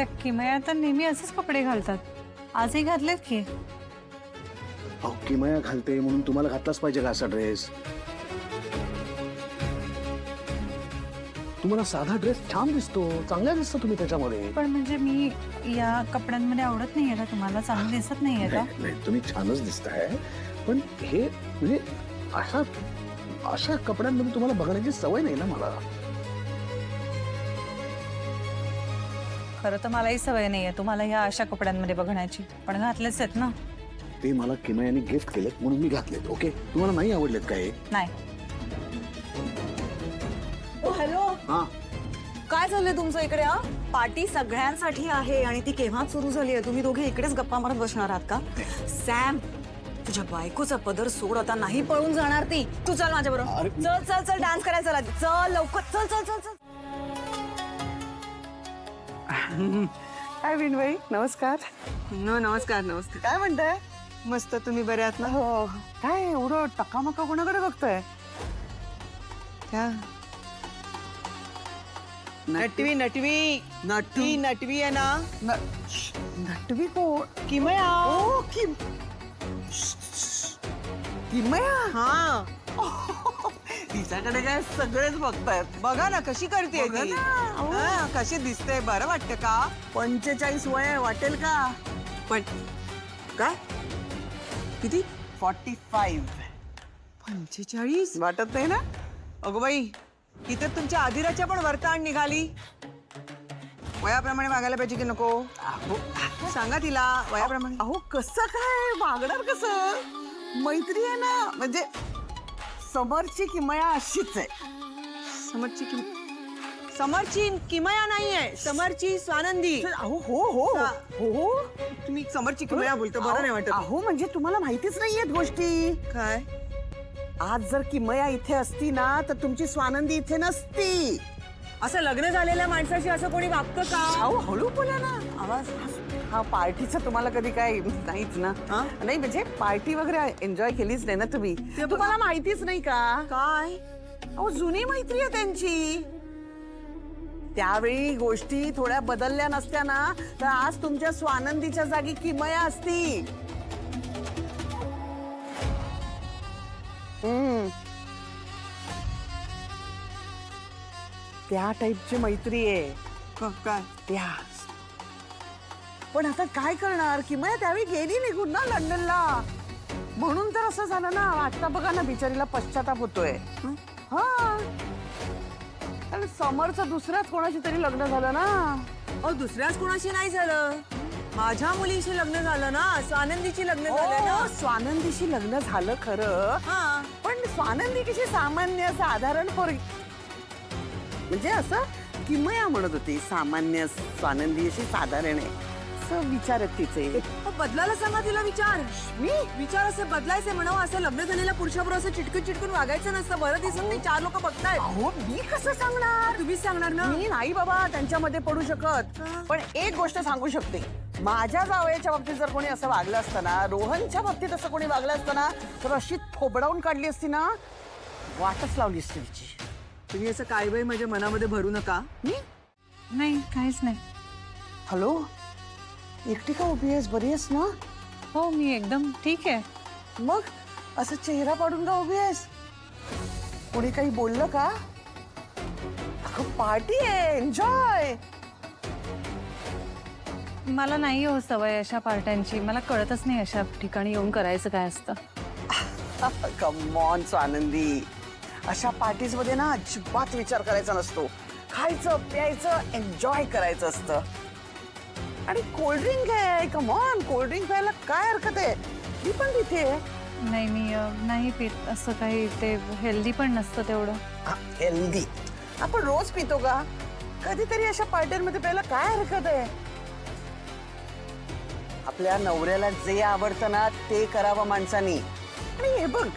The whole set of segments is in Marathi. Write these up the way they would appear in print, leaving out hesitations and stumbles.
त्या किमया तर नेहमी असेच कपडे घालतात, आजही घातलेत की. अहो किमया घालते म्हणून तुम्हाला घातलाच पाहिजे का असा ड्रेस? तुम्हाला साधा ड्रेस छान दिसतो, चांगला दिसतो तुम्ही त्याच्यामध्ये. पण म्हणजे मी या कपड्यांमध्ये आवडत नाहीये का तुम्हाला? चांगलं दिसत नाहीये का? नाही तुम्ही छानच दिसताय, पण हे म्हणजे अशा अशा कपड्यांमध्ये तुम्हाला बघण्याची सवय नाही ना मला. खरं तर मलाही सवय नाहीये तुम्हाला ह्या अशा कपड्यांमध्ये बघण्याची, पण घातलेच आहेत ना. ते मला किमयाने गिफ्ट केलेत म्हणून मी घातलेत. ओके, तुम्हाला नाही आवडलेत काय? नाही. हॅलो, हा काय झालंय तुमचं इकडे? पार्टी सगळ्यांसाठी आहे आणि ती केव्हा सुरू झाली आहे? तुम्ही दोघे इकडेच गप्पा मारत बसणार आहात का? सॅम, तुझ्या बायकोचा पदर सोड आता, नाही पळून जाणार ती. तू चल माझ्या बरोबर. चल चल चल, डान्स करायचा. चला चल लवकर, चल चल चल चल. हाय विनबाई, नमस्कार. नमस्कार नमस्कार. काय म्हणताय? मस्त, तुम्ही बरे आहात ना? हो. काय एवढं टकामका कोणाकडे बघताय? क्या? नटवी नटवी नटवी नटवी आहे ना? नटवी कोण? किमया. ओ किमया. हा, तिच्याकडे काय सगळेच बघतायत. बघा ना कशी करते बघा ती. ना, अहो. हा, कशी दिसते, बरं वाटतं का? 45 वय आहे, वाटेल का? पण काय किती? 45 45? वाटत नाही ना? अगो बाई, इथे तुमच्या आदिराच्या पण वर्ताण निघाली. वयाप्रमाणे वागायला पाहिजे की नको? सांगा तिला वयाप्रमाणे. अहो कसं काय मागणार? कसं मैत्री आहे ना, म्हणजे समरची किमया अशीच आहे. समरची किमया नाहीये, समरची स्वानंदी. अहो हो हो हो. तुम्ही समरची किमया बोलतो, बरं नाही वाटत. अहो म्हणजे तुम्हाला माहितीच नाहीयेत गोष्टी. काय? आज जर किमया इथे असती ना तर तुमची स्वानंदी इथे नसती. असं लग्न झालेल्या माणसाशी असं कोणी वागतं का? अहो हळू बोला ना. आवाज हा पार्टीचं तुम्हाला कधी काय नाहीच ना? हा? नाही म्हणजे पार्टी वगैरे एन्जॉय केलीच नाही ना तुम्ही? तुम्हाला माहितीच नाही का? काय? अहो जुनी मैत्री आहे त्यांची. त्यावेळी गोष्टी थोड्या बदलल्या नसत्या ना तर आज तुमच्या स्वानंदीच्या जागी किमया असती. त्या टाईपची मैत्री आहे. काय? त्या पण आता काय करणार? किमया त्यावेळी गेली निघून ना लंडनला, म्हणून तर असं झालं ना. आता बघा ना, बिचारीला पश्चाताप होतोय. हा, आणि समरचं दुसऱ्याच कोणाशी तरी लग्न झालं ना. अहो दुसऱ्याच कोणाशी नाही झालं, माझ्या मुलीशी लग्न झालं ना, स्वानंदीची लग्न झालं ना. स्वानंदीशी लग्न झालं खरं, हा, पण स्वानंदी कशी सामान्य साधारण पोरगी, म्हणजे असं किमया म्हणत होती सामान्य स्वानंदी अशी साधारण आहे असं विचारत तिचे. बदलायला सांगा तिला. विचार मी विचार असं बदलायचे म्हणावं. असं लग्न झालेल्या पुरुषाबरोबर असं चिटकून चिटकून वागायचं नसतं. बरं दिसत नाही, 4 लोक बघतायत. अहो मी कसं सांगणार? तुम्हीच सांगणार ना. मी नाही बाबा त्यांच्यामध्ये पडू शकत, पण एक गोष्ट सांगू शकते. माझ्या जावयाच्या बाबतीत जर कोणी असं वागलं असतं ना, रोहनच्या बाबतीत असं कोणी वागलं असतं ना, तर अशी थोबडावून काढली असती ना, वाटच लावली असती तिची. तुम्ही असं काय बाई माझ्या मनामध्ये भरू नका. मी नाही, काहीच नाही. हॅलो, एकटी का उभी आहेस? बरी आहेस ना? हो, मी एकदम ठीक आहे. मग असं चेहरा पाडून का उभी आहेस? कोणी काही बोललं का? अगं पार्टी आहे, एन्जॉय. मला नाही हो सवय अशा पार्ट्यांची. मला कळतच नाही अशा ठिकाणी येऊन करायचं काय असतं. कम ऑन स्वानंदी, अशा पार्टीज मध्ये ना अजिबात विचार करायचा नसतो. खायचं प्यायचं एन्जॉय करायचं असतं. आणि कोल्ड्रिंक आहे, कम ऑन, कोल्ड्रिंक प्यायला काय हरकत आहे? मी पण तिथे नाही, मी नाही पित असं काही. ते हेल्दी पण नसतं तेवढं. हेल्दी आपण रोज पितो का? कधीतरी अशा पार्ट्यांमध्ये प्यायला काय हरकत आहे? आपल्या नवऱ्याला जे आवडतं ना ते करावं माणसानी. आणि हे बघ,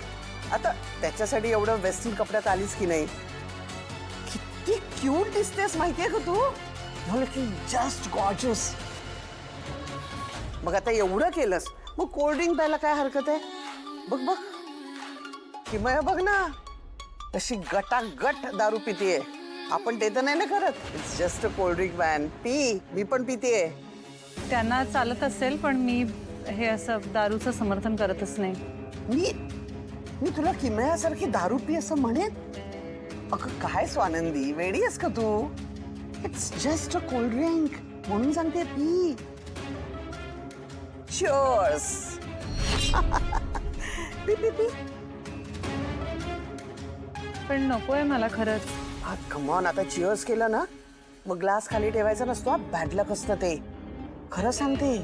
आता त्याच्यासाठी एवढं वेस्टर्न कपड्यात आलीस की नाही, किती क्यूट दिसतेस माहितीये का तू? Looking just gorgeous. मग आता एवढं केलंस, मग कोल्ड्रिंक प्यायला काय हरकत आहे? बघ बघ किमया बघ ना, कशी गटागट दारू पितीये. आपण ते तर नाही ना करत. It's just a cold drink man. पी, मी पण पितेय. त्यांना चालत असेल पण मी हे असं दारूचं समर्थन करतच नाही. मी मी तुला किमयासारखी दारू पी असं म्हणेन? अगं काय स्वानंदी, वेडी आहेस का तू? It's just a cold drink म्हणून सांगते पी. Cheers. पी पी पी. पण नकोय मला खरंच. कमॉन, आता चिअर्स केलं ना मग ग्लास खाली ठेवायचा नसतो. बॅड लक असतं ते. खरं सांगते,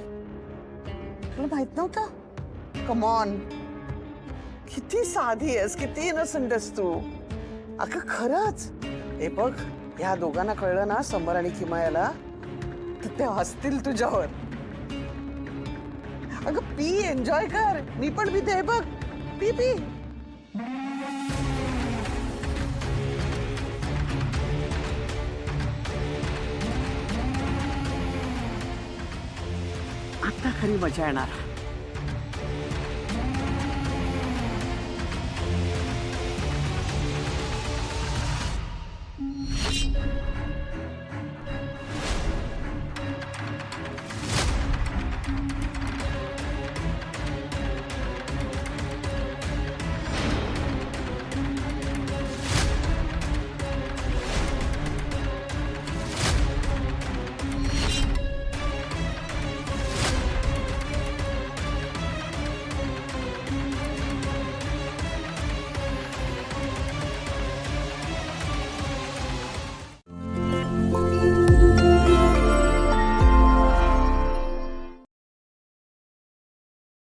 तुला माहित नव्हतं? कमॉन, किती साधी आहेस, किती इनोसंट आहेस तू. अगं खरंच. हे बघ, ह्या दोघांना कळलं ना, समर आणि किमयाला, तर ते हसतील तुझ्यावर. अगं पी, एन्जॉय कर. मी पण पिते. हे बघ, पी पी. आता खरी मजा येणार.